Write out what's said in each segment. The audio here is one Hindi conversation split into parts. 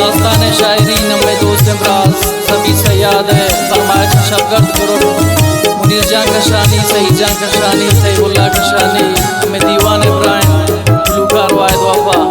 दास्तान शायरी नम्मे दोस्त इमराज सभी से याद है फरमाइश शबगर्द ग्रुप मुनीर जान कशानी सही जान कशानी सहीउल्लाह कशानी हमें दीवान इब्राहिम गुलकार वाहिद वफा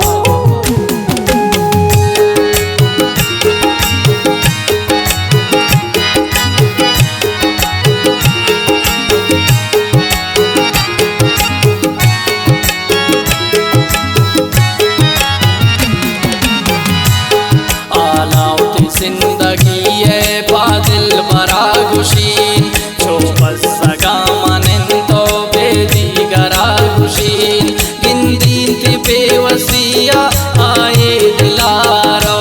जिंदगी है बादल बरा खुशीन जो बस सगा मनन तो बेदीगरा खुशीन गिंदीन की बेवसिया आए दिलारो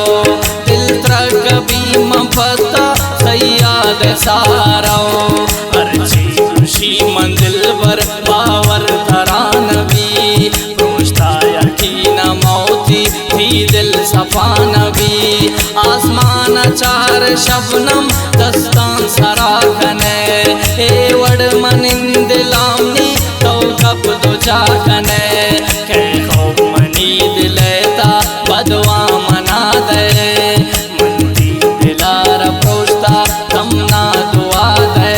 दिल तक कभी मफता सयाद सारो अर्जी खुशी मंजिल पर बावर धरान भी रोशता यकीन मौती थी दिल सफा नबी आसमान चार शबनम दस्तान सराखने हे वड़ मनिंद लामनी तो कब दो जाखने के खौफ मनी दिलेता बदवा मना दे मंदी दिलार प्रोस्ता तमना दुआ दे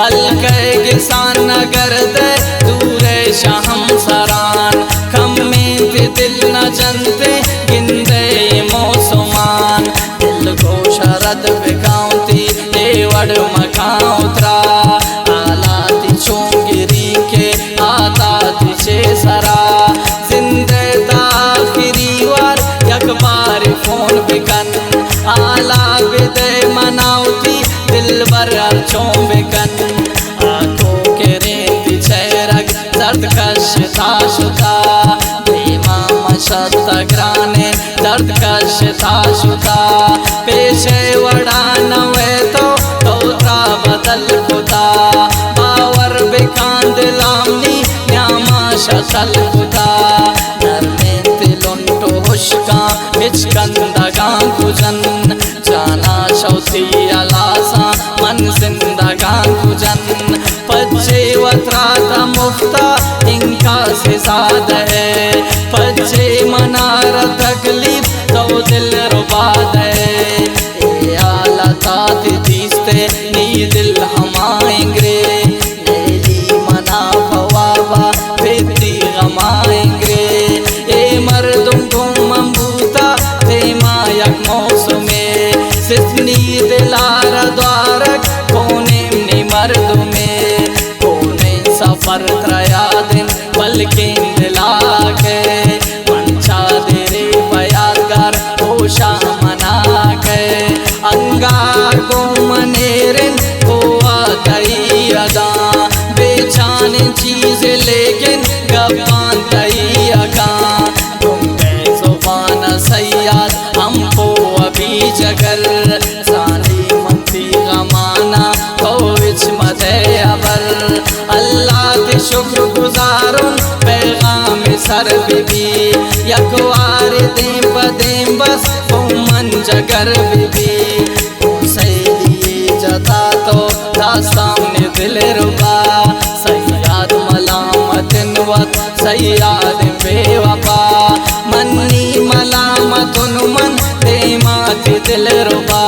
अलके किसान नगर दे दूरे शाहम सरान कम में दिल न जनते गिंदे मौसमान दिल को शरद बिकाउती ये वड़ मखाउतरा आलाती चोंगिरी के आता तिचे सरा जिंदे दाखिरी वार यक बार फोन बिकन आला बिदे मनाउती दिल बर अर्चों बिकन आंखों के रेंदी चेहरक दर्द कश ताशुता ग्राने दर्द कश ताशुता पेशे वड़ा नवे तो तोता बदल खुदा बावर बेकांद लामनी न्यामा शसल खुदा नरमें तिलुंटो हुश्का बिचकंदगां कुजन जाना शौती अलासा मन जिंदगां कुजन पच्चे वत्राता मुफ्ता इनका से साद है पच्चे मनार तकलीफ तो दिल रुबाद है ए आला ताती तीस्ते नी दिल हमाएंगे नेली मना फवावा बेती गमाएंगे ए मर्दुम को ममबूता ते मायक मौसमे सितनी दिलार द्वारक कोने में मर्द में कोने सफर त्रया दिन बल्कि दिला के मंचा देरे बयादगार होशा मना के अंगार को मनेरन को आदई अदा बेचान चीज लेकिन गपान तई अका तुम जुबान सयाद हमको अभी जगर सानी मंती गमाना तो मदे अबर अल्लाह ते शुक्र गुजारुन पैगाम सर बीबी यकवार दें पदें बस वो मन जगर बीबी सैली जता तो दास्तान दिल रुबा सयाद मलामतिन वत सयाद बेवफा मन्नी मलामतुन मन देमात दिल रुबा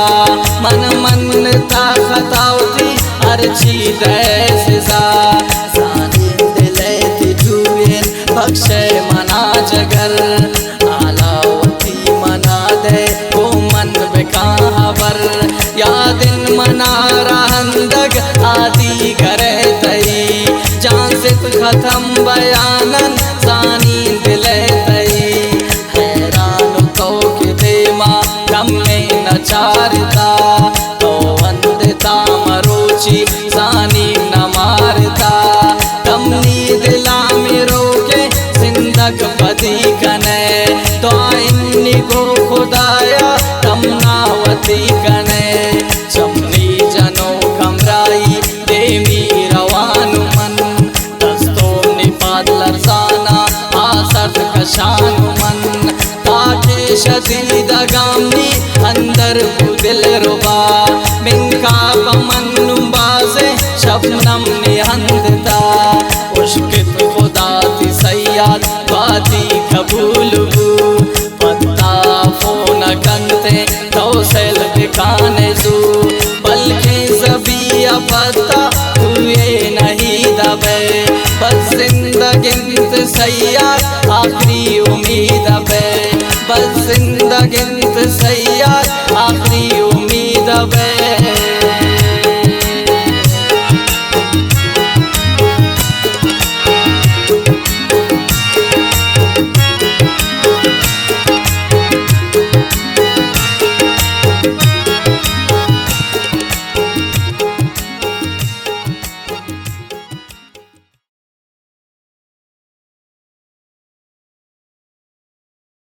मन मन ता खताउती अर्ची दैसा सानी दिले तिजुएन बख्शे मना जगर आलावती मना दे वो मन बेकाबर या दिन मना रहंदग आदि करे तई जान से खत्म बयानन सानी दिले तई हैरान तो के देमा कम में न चारता तो वंदता मरोची सानी न मारता कमनी दिला में रोके जिंदग बदी कने तो इन्नी को खुदाया तमनावती कने चमनी जनो कमराई देवी रवान मन दस्तों निपाद लरसाना आसत कशान मन ताके शदीद गामनी अंदर दिल रुबा मिनका बमन बाजे शबनम निहंदता उश्कित खुदा ती सयाद बाती कबूल पत्ता फोन कंते सैयाद आखिरी उम्मीद पे बस जिंदगिंत सैयाद